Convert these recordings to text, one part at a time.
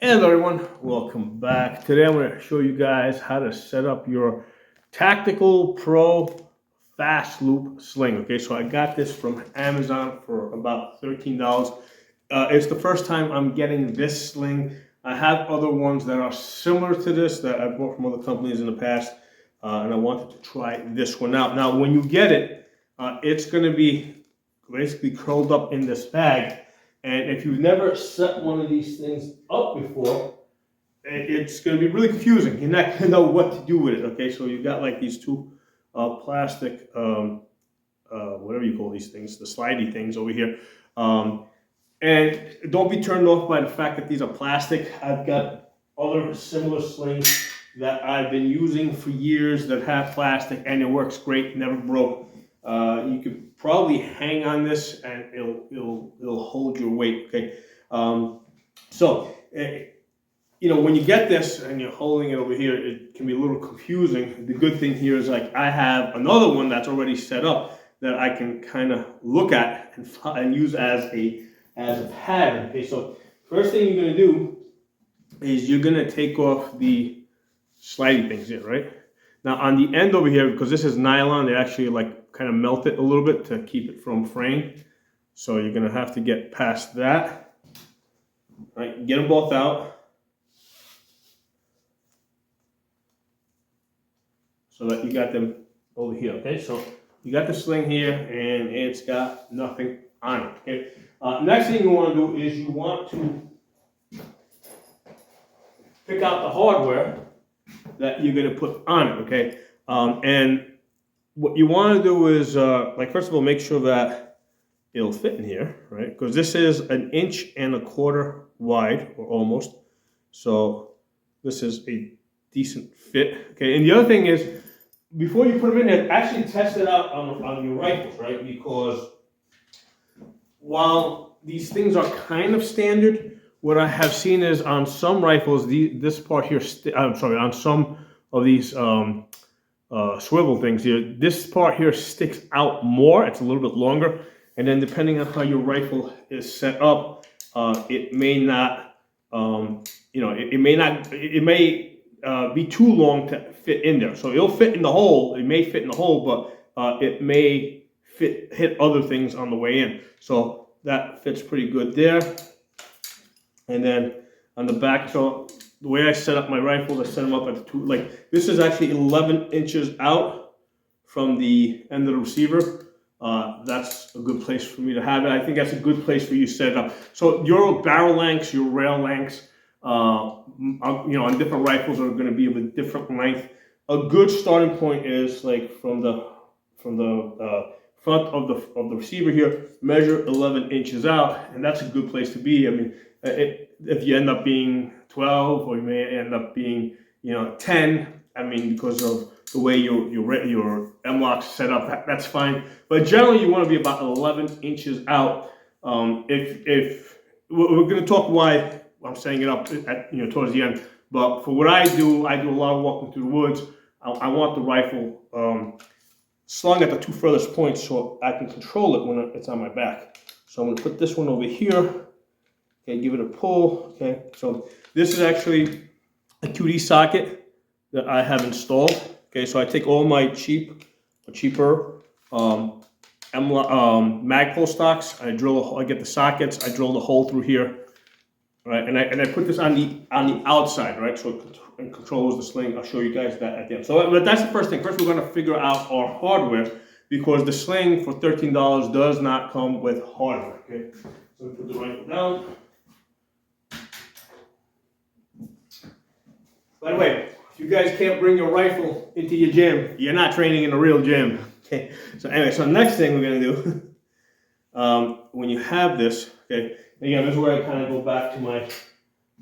Hello everyone, welcome back. Today I'm going to show you guys how to set up your Tactical Pro Fast Loop Sling. Okay, so I got this from Amazon for about $13. It's the first time I'm getting this sling. I have other ones that are similar to this that I bought from other companies in the past, and I wanted to try this one out. Now, when you get it, it's going to be basically curled up in this bag. And if you've never set one of these things up before, it's going to be really confusing. You're not going to know what to do with it. Okay, so you've got like these two plastic, whatever you call these things, the slidey things over here. And don't be turned off by the fact that these are plastic. I've got other similar slings that I've been using for years that have plastic, and it works great, never broke. You could probably hang on this and it'll hold your weight. Okay, when you get this and you're holding it over here, it can be a little confusing. The good thing here is like I have another one that's already set up that I can kind of look at and use as a pattern. Okay, so first thing you're going to do is you're going to take off the slidey things here, right? Now on the end over here, because this is nylon, they actually like kind of melt it a little bit to keep it from fraying. So you're going to have to get past that. Right, get them both out. So that you got them over here, okay? So you got the sling here and it's got nothing on it, okay? Next thing you want to do is you want to pick out the hardware that you're going to put on it, okay? And what you want to do is, first of all, make sure that it'll fit in here, right? Because this is 1.25 inches wide, or almost. So this is a decent fit, okay? And the other thing is, before you put them in there, actually test it out on your rifles, right? Because while these things are kind of standard, what I have seen is on some rifles, this part here, on some of these swivel things here, this part here sticks out more. It's a little bit longer, and then depending on how your rifle is set up, it may not, it may be too long to fit in there. So it'll fit in the hole. It may fit in the hole, but it may hit other things on the way in. So that fits pretty good there. And then on the back, so the way I set up my rifles, I set them up at this is actually 11 inches out from the end of the receiver. That's a good place for me to have it. I think that's a good place for you to set it up. So your barrel lengths, your rail lengths, on different rifles are going to be of a different length. A good starting point is like from the front of the receiver here, measure 11 inches out, and that's a good place to be. I mean, if you end up being 12, or you may end up being 10, I mean, because of the way your M-lock's set up, that's fine. But generally, you want to be about 11 inches out. If we're going to talk why I'm setting it up towards the end, but for what I do a lot of walking through the woods. I want the rifle slung at the two furthest points so I can control it when it's on my back. So I'm going to put this one over here. Okay, give it a pull. Okay, so this is actually a 2D socket that I have installed. Okay, so I take all my cheaper Magpul stocks. I get the sockets. I drill the hole through here. Right, and I put this on the outside, right, so it controls the sling. I'll show you guys that at the end. So, but that's the first thing. First, we're going to figure out our hardware, because the sling for $13 does not come with hardware. Okay, so we put the rifle down. By the way, if you guys can't bring your rifle into your gym, you're not training in a real gym. Okay, so anyway, so next thing we're going to do, when you have this, okay. Again, this is where I kind of go back to my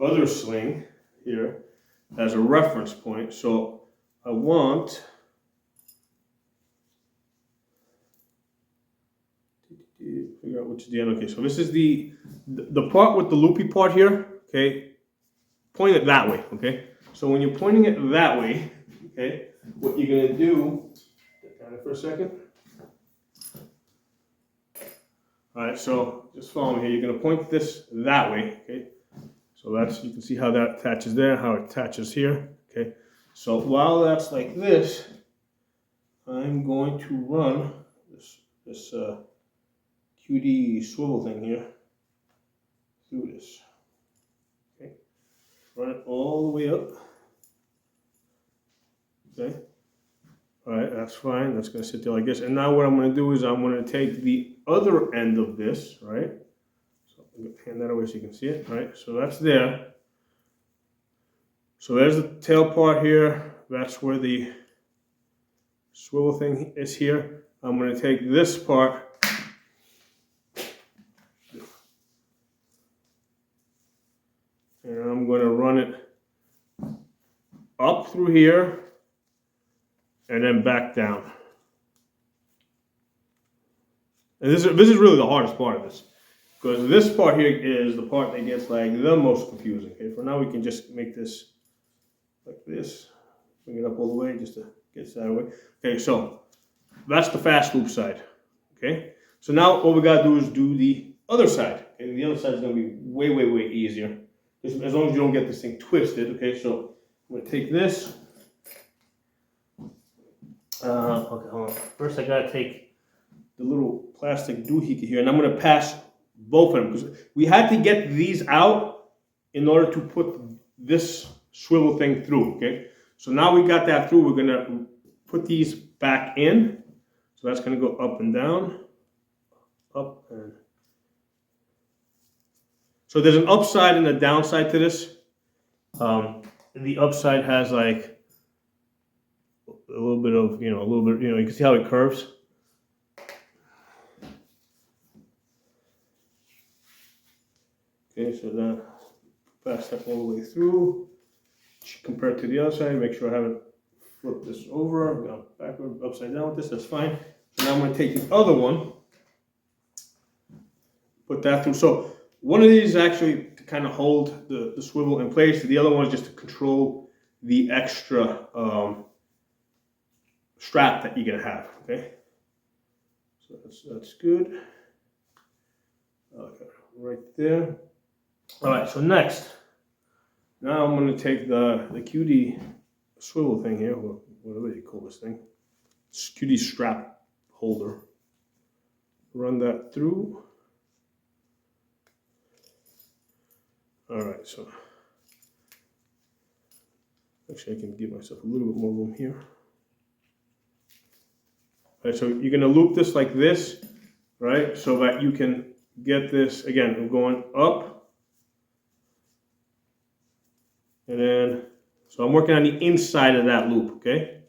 other sling here as a reference point. So I want to figure out which is the end. Okay, so this is the part with the loopy part here. Okay, point it that way. Okay, so when you're pointing it that way, okay, what you're going to do, get down for a second. All right, so just follow me here. You're going to point this that way, okay? So that's, you can see how that attaches there, how it attaches here. Okay. So while that's like this, I'm going to run this QD swivel thing here through this. Okay. Run it all the way up. Okay. All right, that's fine. That's going to sit there like this. And now what I'm going to do is I'm going to take the other end of this, right? So I'm going to hand that away so you can see it, right? So that's there. So there's the tail part here. That's where the swivel thing is here. I'm going to take this part and I'm going to run it up through here and then back down. And this is really the hardest part of this, because this part here is the part that gets like the most confusing. Okay, for now we can just make this like this, bring it up all the way just to get it out of the way. Okay, so that's the fast loop side. Okay, so now what we gotta do is do the other side. And the other side is gonna be way, way, way easier, as long as you don't get this thing twisted. Okay, so I'm gonna take this. Okay, hold on. First I gotta take the little plastic doohickey here, and I'm gonna pass both of them, because we had to get these out in order to put this swivel thing through. Okay, so now we got that through, we're gonna put these back in. So that's gonna go up and down, up and. So there's an upside and a downside to this. The upside has like a little bit of, a little bit, you can see how it curves. Okay, so then pass that all the way through. Compare it to the other side, make sure I haven't flipped this over, gone backward, upside down with this, that's fine. So now I'm going to take the other one, put that through. So one of these is actually to kind of hold the swivel in place, the other one is just to control the extra strap that you're going to have. Okay, so that's good. Okay, right there. All right, so next, now I'm going to take the QD swivel thing here, or whatever you call this thing, QD strap holder. Run that through. All right, so actually I can give myself a little bit more room here. All right, so you're going to loop this like this, right, so that you can get this, again, going up. And then, so I'm working on the inside of that loop, okay?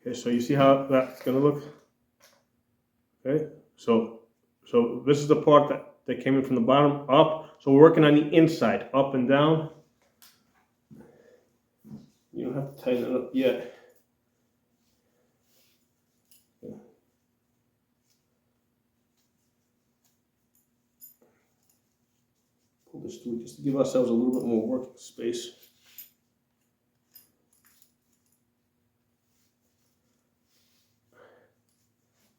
Okay, so you see how that's gonna look? Okay, so this is the part that came in from the bottom up. So we're working on the inside, up and down. You don't have to tighten it up yet. Pull this through just to give ourselves a little bit more working space.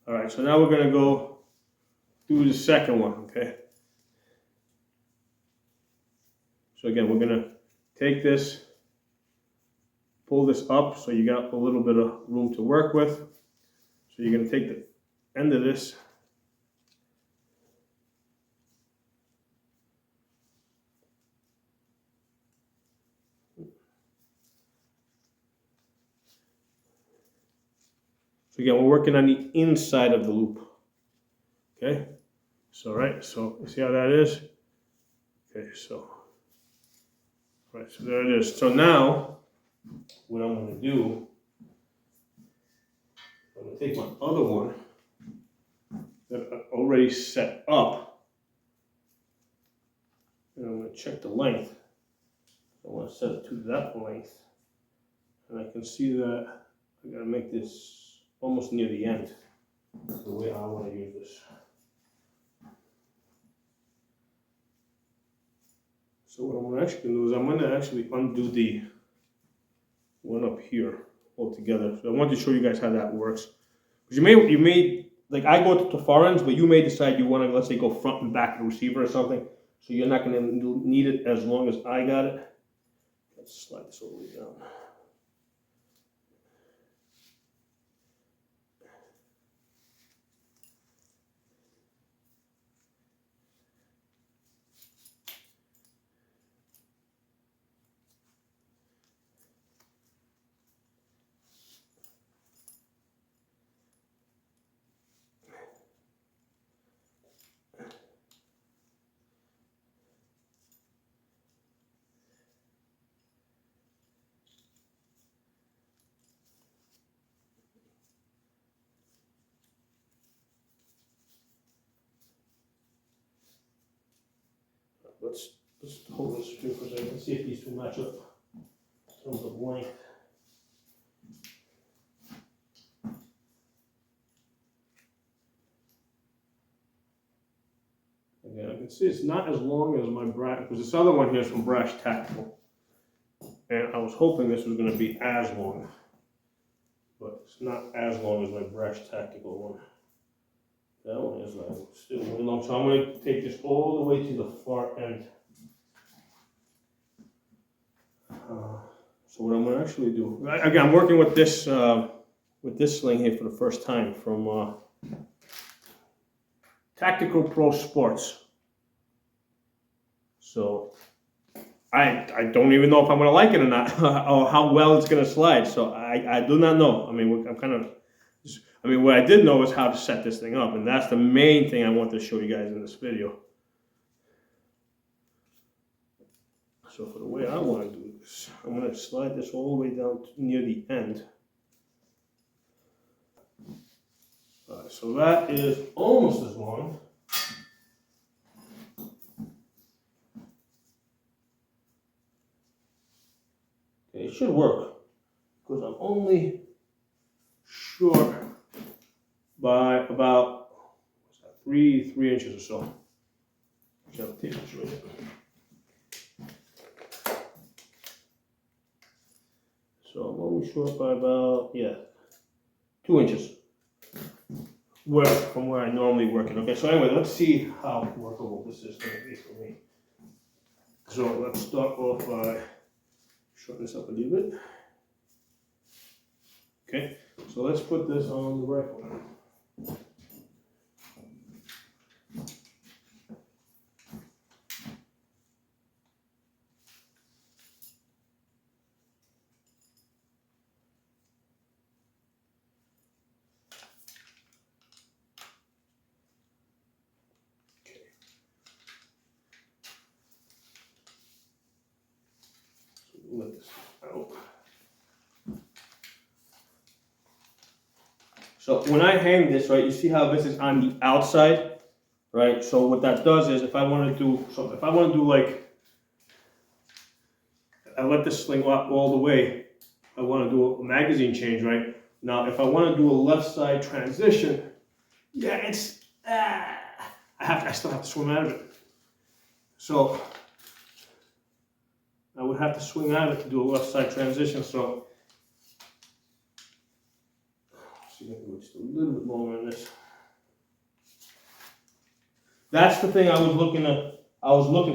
All right, so now we're going to go do the second one, okay? So again, we're going to take this, pull this up so you got a little bit of room to work with. So you're going to take the end of this, so again, we're working on the inside of the loop. Okay, so right, so you see how that is? Okay, so right, so there it is. So now what I'm going to do, I'm going to take my other one that I already set up, and I'm going to check the length. I want to set it to that length, and I can see that I got to make this almost near the end. That's the way I want to use this. So what I'm actually going to do is I'm going to actually undo the one up here altogether. So I wanted to show you guys how that works. Because you may like I go to far ends, but you may decide you want to, let's say, go front and back of the receiver or something. So you're not going to need it as long as I got it. Let's slide this all the way down. Let's hold this straight for a second and see if these two match up in terms of length. Again, I can see it's not as long as my brash, because this other one here is from Brash Tactical. And I was hoping this was going to be as long, but it's not as long as my Brash Tactical one. That one is still really long, so I'm going to take this all the way to the far end. So what I'm going to actually do, again, I'm working with this sling here for the first time from Tactical Pro Sports. So I don't even know if I'm going to like it or not, or how well it's going to slide. So I do not know. I mean, what I did know is how to set this thing up, and that's the main thing I want to show you guys in this video. So for the way I want to do this, I'm going to slide this all the way down near the end. So that is almost as long. Okay, it should work because I'm only short by about 3 inches or so. Which I'll take this right here. So I'm only short by about 2 inches. From where I normally work it. Okay, so anyway, let's see how workable this is going to be for me. So let's start off by shorten this up a little bit. Okay, so let's put this on the rifle now. Let this out. So when I hang this, right, you see how this is on the outside, right? So what that does is if I want to do like, I let this sling up all the way, I want to do a magazine change, right? Now if I want to do a left side transition, I still have to swim out of it. So I would have to swing out of it to do a left side transition, so see if I can go just a little bit longer on this. That's the thing I was looking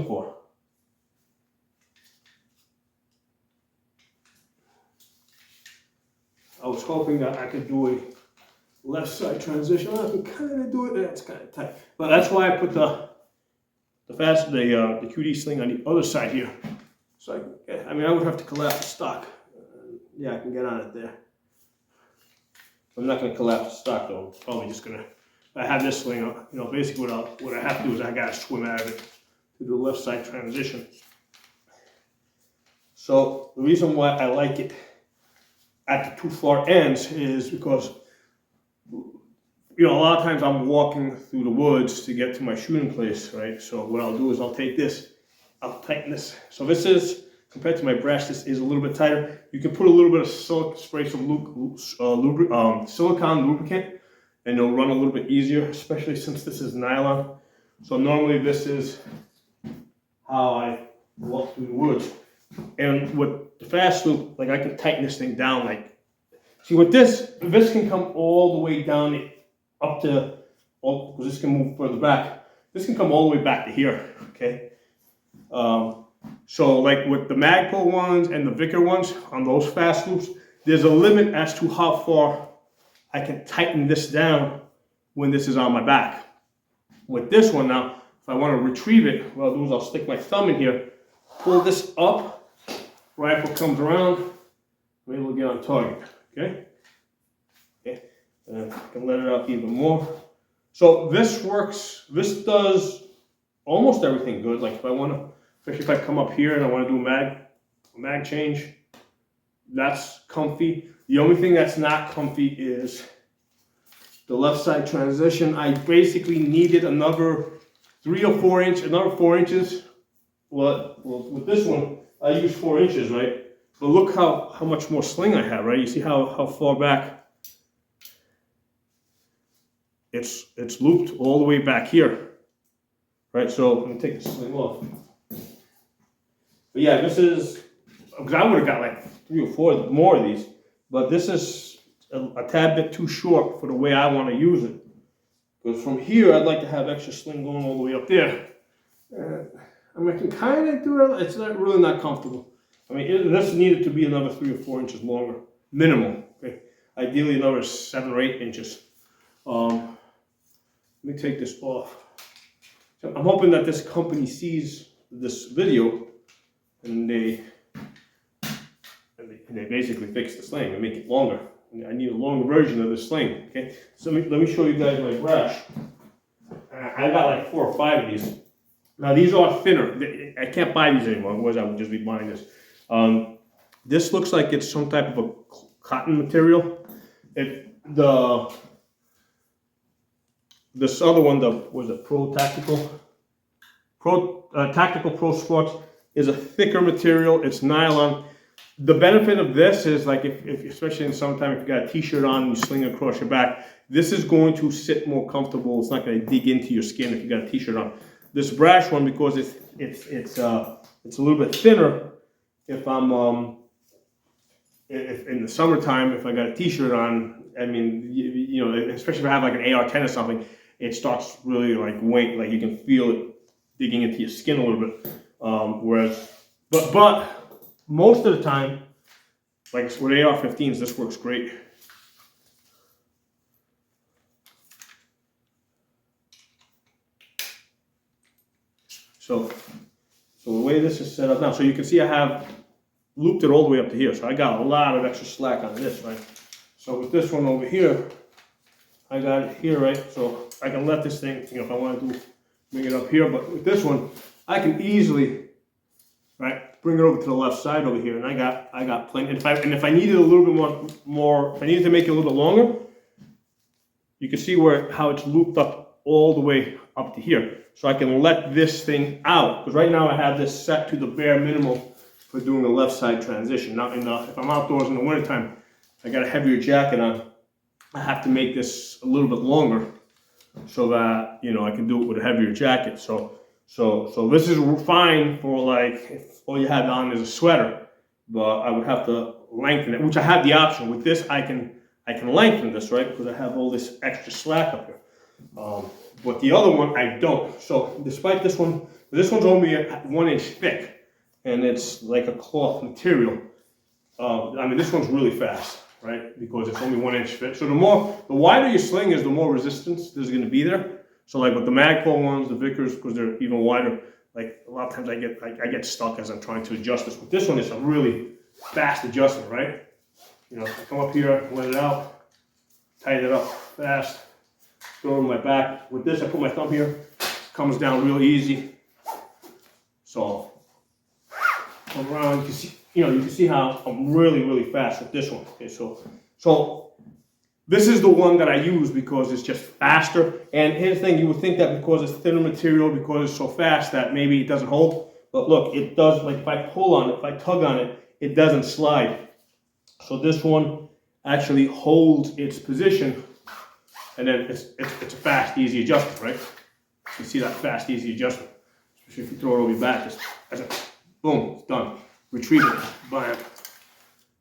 for. I was hoping that I could do a left side transition. I can kind of do it, it's kind of tight. But that's why I put the QD sling on the other side here. So I would have to collapse the stock. I can get on it there. I'm not going to collapse the stock though. I'm probably just going to. I have this sling. Basically what I have to do is I got to swim out of it to do the left side transition. So the reason why I like it at the two far ends is because a lot of times I'm walking through the woods to get to my shooting place, right? So what I'll do is I'll take this. I'll tighten this. So this is, compared to my brash, this is a little bit tighter. You can put a little bit of spray some silicone lubricant, and it'll run a little bit easier, especially since this is nylon. So normally this is how I walk through the woods. And with the fast loop, I can tighten this thing down. See, with this can come all the way down up to, well, because this can move further back. This can come all the way back to here, okay? So like with the Magpul ones and the Vicker ones, on those fast loops, there's a limit as to how far I can tighten this down when this is on my back. With this one now, if I want to retrieve it, what I'll do is I'll stick my thumb in here, pull this up, rifle comes around, I'm able to get on target, okay? Okay, and I can let it out even more. So this works, this does almost everything good. Like if I want to, especially if I come up here and I want to do a mag change, that's comfy. The only thing that's not comfy is the left side transition. I basically needed another 3 or 4 inch, another 4 inches. Well, with this one, I use 4 inches, right? But look how much more sling I have, right? You see how far back it's looped all the way back here, right? So let me take the sling off. But yeah, this is, because I would have got like 3 or 4 more of these, but this is a tad bit too short for the way I want to use it. Because from here, I'd like to have extra sling going all the way up there. I mean, I can kind of do it. It's not really not comfortable. I mean, this needed to be another 3 or 4 inches longer, minimum. Okay, ideally another 7 or 8 inches. Let me take this off. So I'm hoping that this company sees this video and they basically fix the sling and make it longer. I need a longer version of this sling. Okay, so let me show you guys my brush. I got like 4 or 5 of these. Now these are thinner. I can't buy these anymore, otherwise I would just be buying this. This looks like it's some type of a cotton material. This other one, was it Tactical Pro Sports, is a thicker material. It's nylon. The benefit of this is like if especially in the summertime, if you got a t-shirt on and you sling it across your back, this is going to sit more comfortable. It's not going to dig into your skin if you got a t-shirt on. This brash one, because it's a little bit thinner. If I'm if in the summertime, if I got a t-shirt on, I mean, you know, especially if I have like an AR-10 or something, it starts really like weight, like you can feel it digging into your skin a little bit. Whereas, but most of the time, like with AR-15s, this works great. So the way this is set up now, so you can see I have looped it all the way up to here. So I got a lot of extra slack on this, right? So with this one over here, I got it here, right? So I can let this thing, you know, if I want to bring it up here, but with this one, I can easily, right, bring it over to the left side over here, and I got plenty. And if I needed a little bit more, if I needed to make it a little bit longer, you can see how it's looped up all the way up to here. So I can let this thing out, because right now I have this set to the bare minimum for doing the left side transition. Now, if I'm outdoors in the wintertime, I got a heavier jacket on, I have to make this a little bit longer so that, you know, I can do it with a heavier jacket. So this is fine for like if all you have on is a sweater, but I would have to lengthen it, which I have the option. With this, I can lengthen this, right, because I have all this extra slack up here. But the other one, I don't. So despite this one's only 1 inch thick, and it's like a cloth material. I mean, this one's really fast, right? Because it's only 1 inch thick. So the wider your sling is, the more resistance there's going to be there. So like with the Magpul ones, the Vickers, because they're even wider, like a lot of times I get stuck as I'm trying to adjust this. With this one, it's a really fast adjustment, right? You know, I come up here, let it out, tighten it up fast, throw it on my back. With this, I put my thumb here, comes down real easy. So come around, you can see, you can see how I'm really fast with this one. Okay, so this is the one that I use because it's just faster. And here's the thing, you would think that because it's thinner material, because it's so fast, that maybe it doesn't hold. But look, it does. Like if I pull on it, if I tug on it, it doesn't slide. So this one actually holds its position, and then it's a fast, easy adjustment, right? You see that fast, easy adjustment. Especially if you throw it over your back, just boom, it's done. Retrieve it, bam.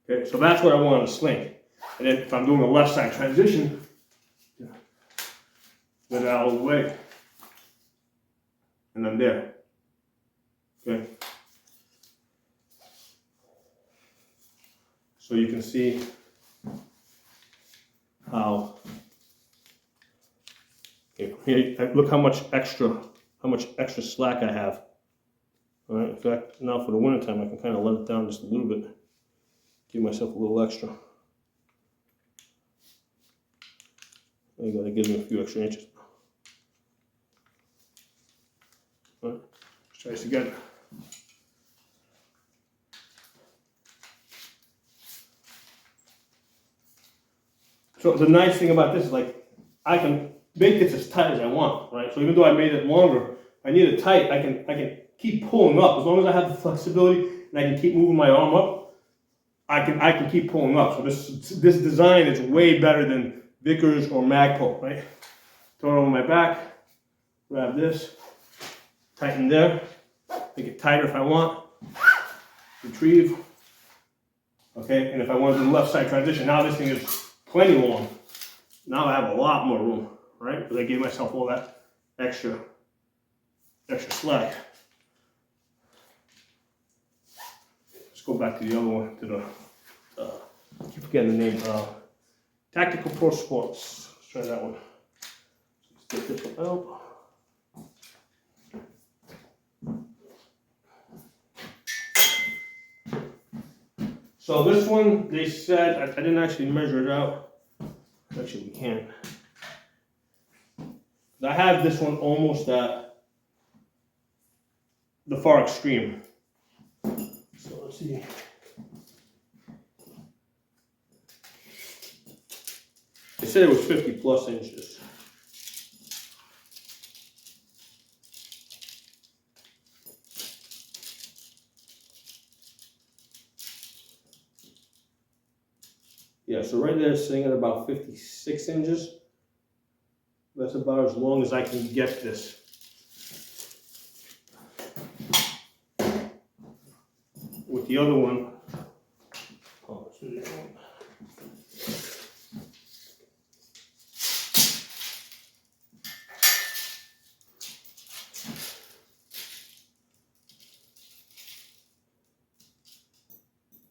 Okay, so that's what I want on a sling. And then if I'm doing a left side transition, get it out of the way. And I'm there. Okay. So you can see how, okay, here, look how much extra slack I have. All right, in fact, now for the winter time, I can kind of let it down just a little bit, give myself a little extra. There you go, that gives me a few extra inches. All right, let's try this again. So the nice thing about this is, like, I can make this as tight as I want, right? So even though I made it longer, if I need it tight, I can keep pulling up. As long as I have the flexibility and I can keep moving my arm up, I can keep pulling up. So this design is way better than Vickers or Magpul, right? Throw it over my back, grab this, tighten there, make it tighter if I want, retrieve. Okay, and if I want to do the left side transition, now this thing is plenty long. Now I have a lot more room, right? Because I gave myself all that extra slack. Let's go back to the other one, to the, I keep forgetting the name, Tactical Pro Sports. Let's try that one. Let's get this one out. So this one, they said, I didn't actually measure it out. Actually, we can't. I have this one almost at the far extreme. So let's see. They said it was 50 plus inches. Yeah, so right there it's sitting at about 56 inches. That's about as long as I can get this. With the other one, oh, let's do the other one.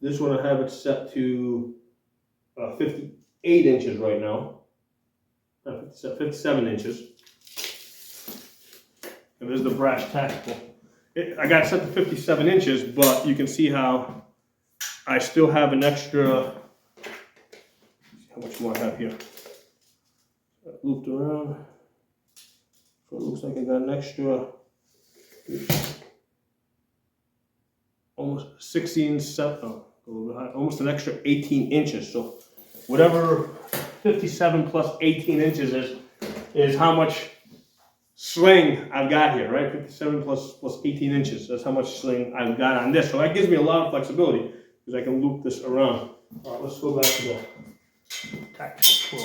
This one I have it set to 58 inches right now. 57 inches. And there's the brass tactical. I got it set to 57 inches, but you can see how I still have an extra. How much more I have here? Looped around. So it looks like I got an extra almost 16, a little bit high, almost an extra 18 inches. So whatever 57 plus 18 inches is how much sling I've got here, right? 57 plus 18 inches. That's how much sling I've got on this. So that gives me a lot of flexibility because I can loop this around. All right, let's go back to the Tactical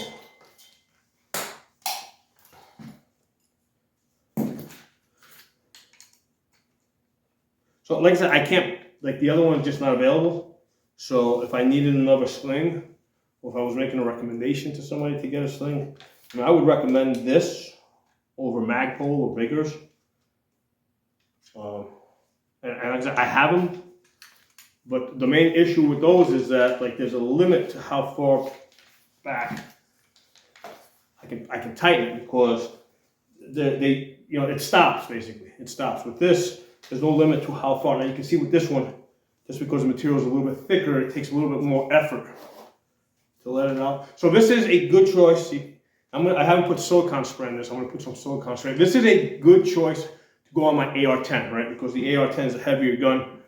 Pro. So like I said, I can't, like the other one's just not available. So if I needed another sling, or if I was making a recommendation to somebody to get a sling, I would recommend this over Magpul or Vickers. And like I said, I have them, but the main issue with those is that like there's a limit to how far back I can tighten it because they you know, it stops basically. It stops. With this, there's no limit to how far. Now you can see with this one, just because the material is a little bit thicker, it takes a little bit more effort to let it out. So this is a good choice. See, I haven't put silicone spray in this. I'm gonna put some silicone spray. This is a good choice to go on my AR-10, right? Because the AR-10 is a heavier gun.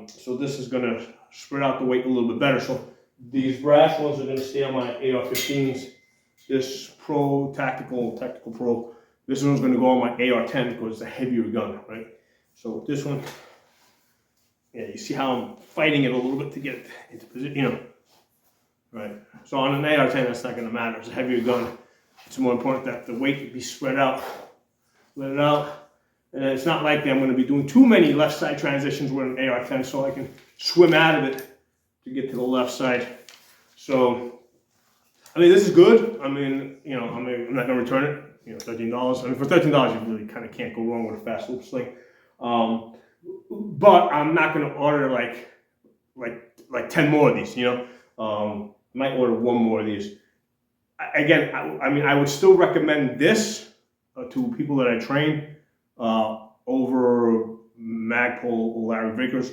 So this is gonna spread out the weight a little bit better. So these brass ones are gonna stay on my AR-15s. This Tactical Pro, this one's gonna go on my AR-10 because it's a heavier gun, right? So with this one, yeah, you see how I'm fighting it a little bit to get it into position, you know, right? So on an AR-10, that's not gonna matter. It's a heavier gun. It's more important that the weight be spread out, let it out. And it's not like I'm gonna be doing too many left side transitions with an AR-10, so I can swim out of it to get to the left side. So, I mean, this is good. I mean, you know, I'm not gonna return it. $13. I mean, for $13, you really kind of can't go wrong with a fast loop sling. But I'm not going to order like 10 more of these. I might order one more of these. Again, I mean, I would still recommend this to people that I train over Magpul or Larry Vickers,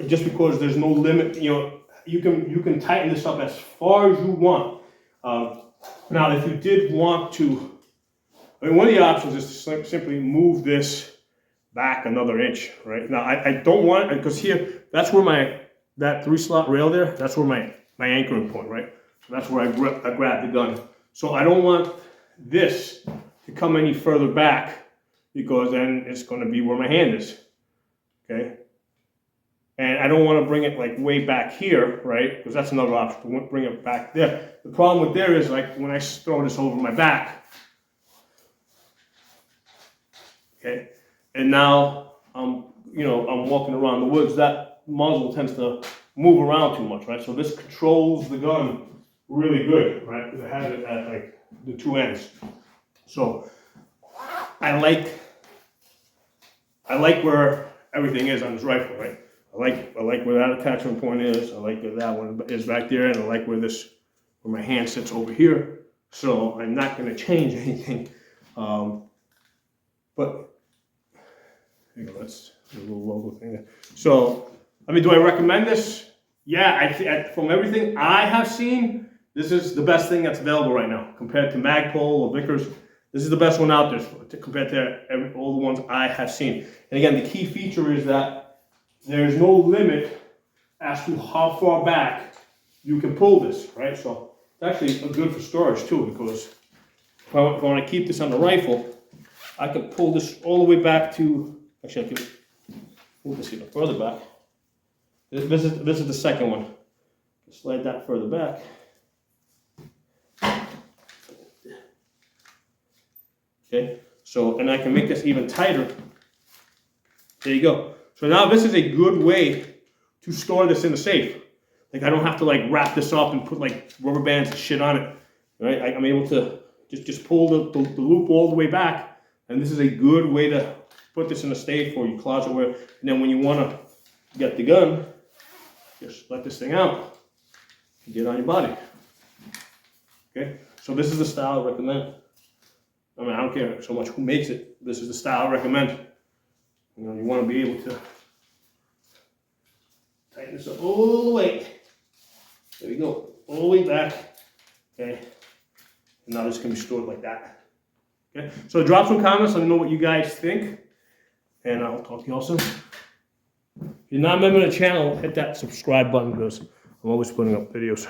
just because there's no limit. You can tighten this up as far as you want. Now, if you did want to, I mean, one of the options is to simply move this back another inch, right? Now, I don't want it, because here, that's where that 3-slot rail there, that's where my anchoring point, right? So that's where I grab the gun. So I don't want this to come any further back, because then it's going to be where my hand is, okay? And I don't want to bring it like way back here, right? Because that's another option, bring it back there. The problem with there is, like, when I throw this over my back, okay, and now I'm walking around the woods, that muzzle tends to move around too much, right? So this controls the gun really good, right? It has it at like the two ends. So I like where everything is on this rifle, right? I like where that attachment point is. I like where that one is back there, and I like where my hand sits over here. So I'm not going to change anything. But here you go, that's a little logo thing there. So, I mean, do I recommend this? Yeah, from everything I have seen, this is the best thing that's available right now compared to Magpul or Vickers. This is the best one out there compared to all the ones I have seen. And again, the key feature is that there's no limit as to how far back you can pull this, right? So it's actually good for storage too, because if I want to keep this on the rifle, I can pull this all the way back to, actually I can move this even further back. This is the second one. Slide that further back. Okay, so, and I can make this even tighter. There you go. So now this is a good way to store this in the safe. Like, I don't have to like wrap this up and put like rubber bands and shit on it. Right? I'm able to just pull the loop all the way back, and this is a good way to put this in a safe or your closet where, and then when you want to get the gun, just let this thing out and get it on your body. Okay, so this is the style I recommend. I mean, I don't care so much who makes it. This is the style I recommend. You want to be able to tighten this up all the way. There we go, all the way back. Okay, and now this can be stored like that. Okay, so drop some comments. Let me know what you guys think, and I'll talk to you all soon. If you're not a member of the channel, hit that subscribe button, because I'm always putting up videos.